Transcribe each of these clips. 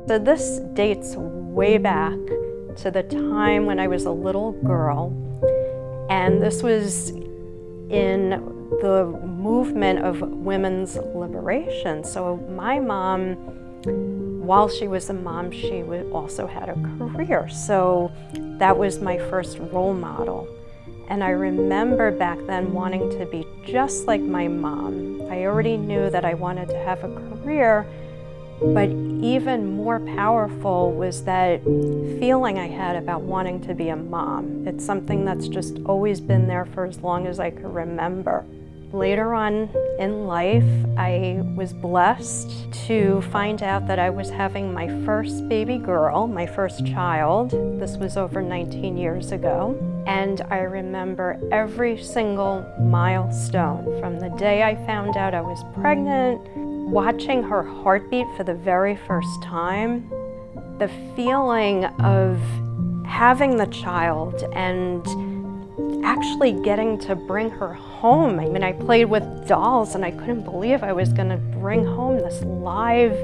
So this dates way back to the time when I was a little girl, and this was in the movement of women's liberation. So my mom, while she was a mom, she also had a career. So that was my first role model. And I remember back then wanting to be just like my mom. I already knew that I wanted to have a career, but even more powerful was that feeling I had about wanting to be a mom. It's something that's just always been there for as long as I could remember. Later on in life, I was blessed to find out that I was having my first baby girl, my first child. This was over 19 years ago. And I remember every single milestone from the day I found out I was pregnant, watching her heartbeat for the very first time, the feeling of having the child and actually getting to bring her home. I mean, I played with dolls and I couldn't believe I was going to bring home this live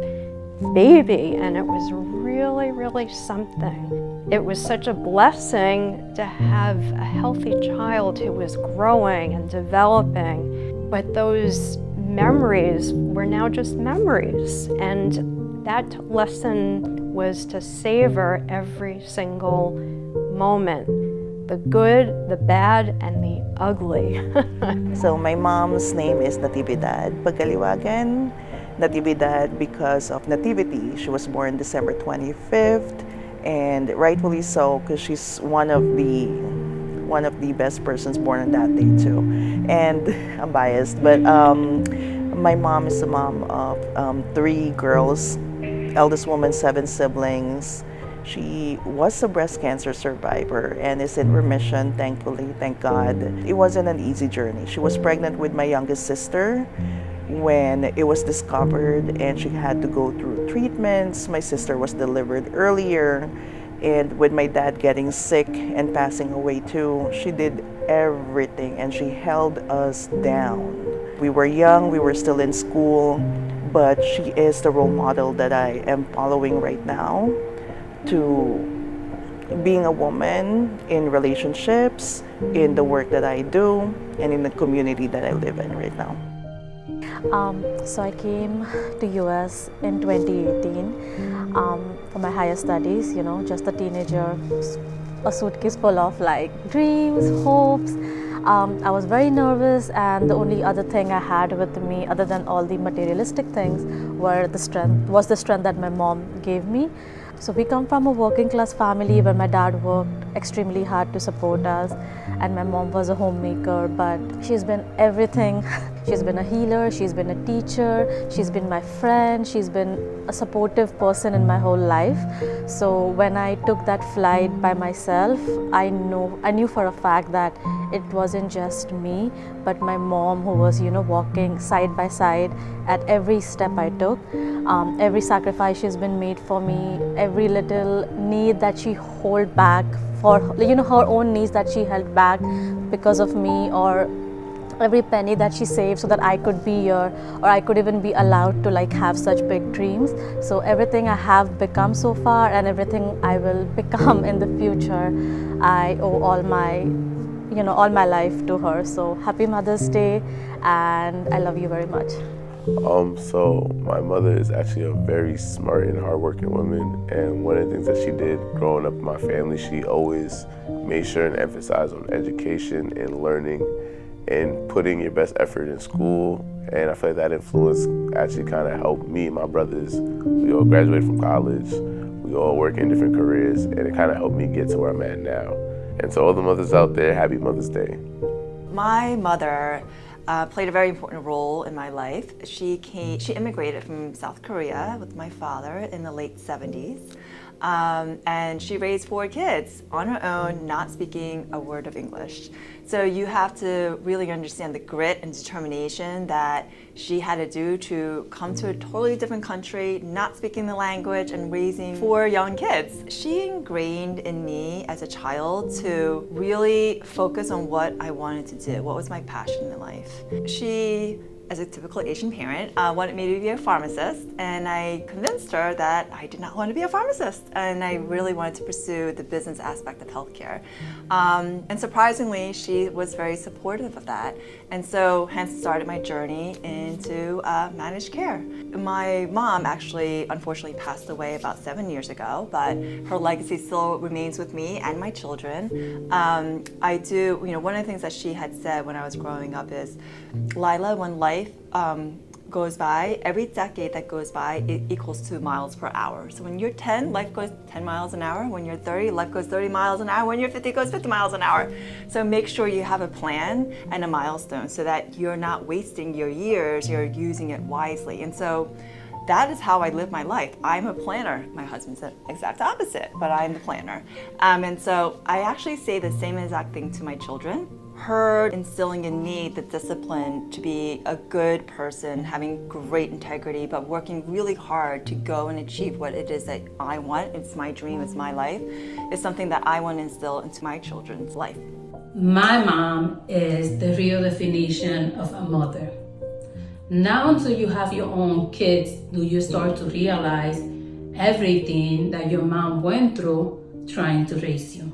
baby, and it was really, really something. It was such a blessing to have a healthy child who was growing and developing, but those memories were now just memories, and that lesson was to savor every single moment. The good, the bad, and the ugly. So my mom's name is Natividad Pagkaliwagan. Natividad because of nativity. She was born December 25th, and rightfully so, because she's one of the best persons born on that day too. And I'm biased, but my mom is a mom of 3 girls, eldest woman, 7 siblings. She was a breast cancer survivor and is in remission, thankfully, thank God. It wasn't an easy journey. She was pregnant with my youngest sister when it was discovered, and she had to go through treatments. My sister was delivered earlier, and with my dad getting sick and passing away too, she did everything and she held us down. We were young, we were still in school, but she is the role model that I am following right now to being a woman in relationships, in the work that I do, and in the community that I live in right now. So I came to US in 2018 for my higher studies, just a teenager, a suitcase full of dreams, hopes. I was very nervous, and the only other thing I had with me, other than all the materialistic things, was the strength that my mom gave me. So we come from a working class family where my dad worked extremely hard to support us, and my mom was a homemaker, but she's been everything. She's been a healer, she's been a teacher, she's been my friend, she's been a supportive person in my whole life. So when I took that flight by myself, I knew for a fact that it wasn't just me, but my mom who was, walking side by side at every step I took. Every sacrifice she's been made for me, every little need that she held back for, her own needs that she held back because of me, or every penny that she saved so that I could be here, or I could even be allowed to have such big dreams. So everything I have become so far, and everything I will become in the future, I owe all my life to her. So happy Mother's Day, and I love you very much. So my mother is actually a very smart and hardworking woman, and one of the things that she did growing up in my family, she always made sure and emphasized on education and learning and putting your best effort in school. And I feel like that influence actually kind of helped me and my brothers. We all graduated from college, we all work in different careers, and it kind of helped me get to where I'm at now. And so all the mothers out there, happy Mother's Day. My mother played a very important role in my life. She immigrated from South Korea with my father in the late 70s. And she raised 4 kids on her own, not speaking a word of English. So you have to really understand the grit and determination that she had to do to come to a totally different country, not speaking the language, and raising 4 young kids. She ingrained in me as a child to really focus on what I wanted to do, what was my passion in life. She as a typical Asian parent, wanted me to be a pharmacist, and I convinced her that I did not want to be a pharmacist, and I really wanted to pursue the business aspect of healthcare. And surprisingly, she was very supportive of that, and so hence started my journey into managed care. My mom actually, unfortunately, passed away about 7 years ago, but her legacy still remains with me and my children. I do, one of the things that she had said when I was growing up is, Lila, when life goes by, every decade that goes by, it equals 2 miles per hour. So when you're 10, life goes 10 miles an hour. When you're 30, life goes 30 miles an hour. When you're 50, it goes 50 miles an hour. So make sure you have a plan and a milestone so that you're not wasting your years, you're using it wisely. And so that is how I live my life. I'm a planner. My husband's the exact opposite, but I'm the planner. And so I actually say the same exact thing to my children. Her instilling in me the discipline to be a good person, having great integrity, but working really hard to go and achieve what it is that I want. It's my dream, it's my life. It's something that I want to instill into my children's life. My mom is the real definition of a mother. Not until you have your own kids do you start to realize everything that your mom went through trying to raise you.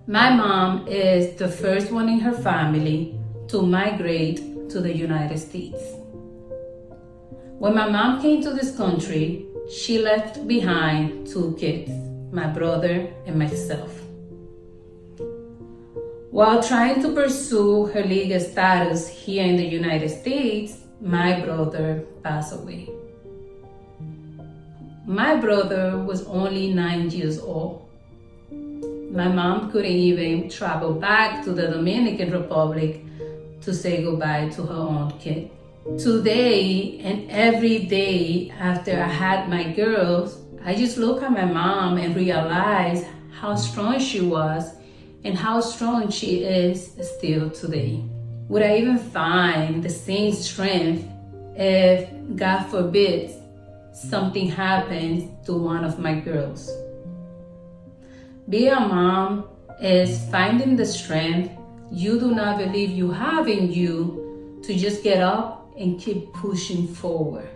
My mom is the first one in her family to migrate to the United States. When my mom came to this country, she left behind 2 kids, my brother and myself. While trying to pursue her legal status here in the United States, my brother passed away. My brother was only 9 years old. My mom couldn't even travel back to the Dominican Republic to say goodbye to her own kid. Today and every day after I had my girls, I just look at my mom and realize how strong she was and how strong she is still today. Would I even find the same strength if, God forbid, something happens to one of my girls? Being a mom is finding the strength you do not believe you have in you to just get up and keep pushing forward.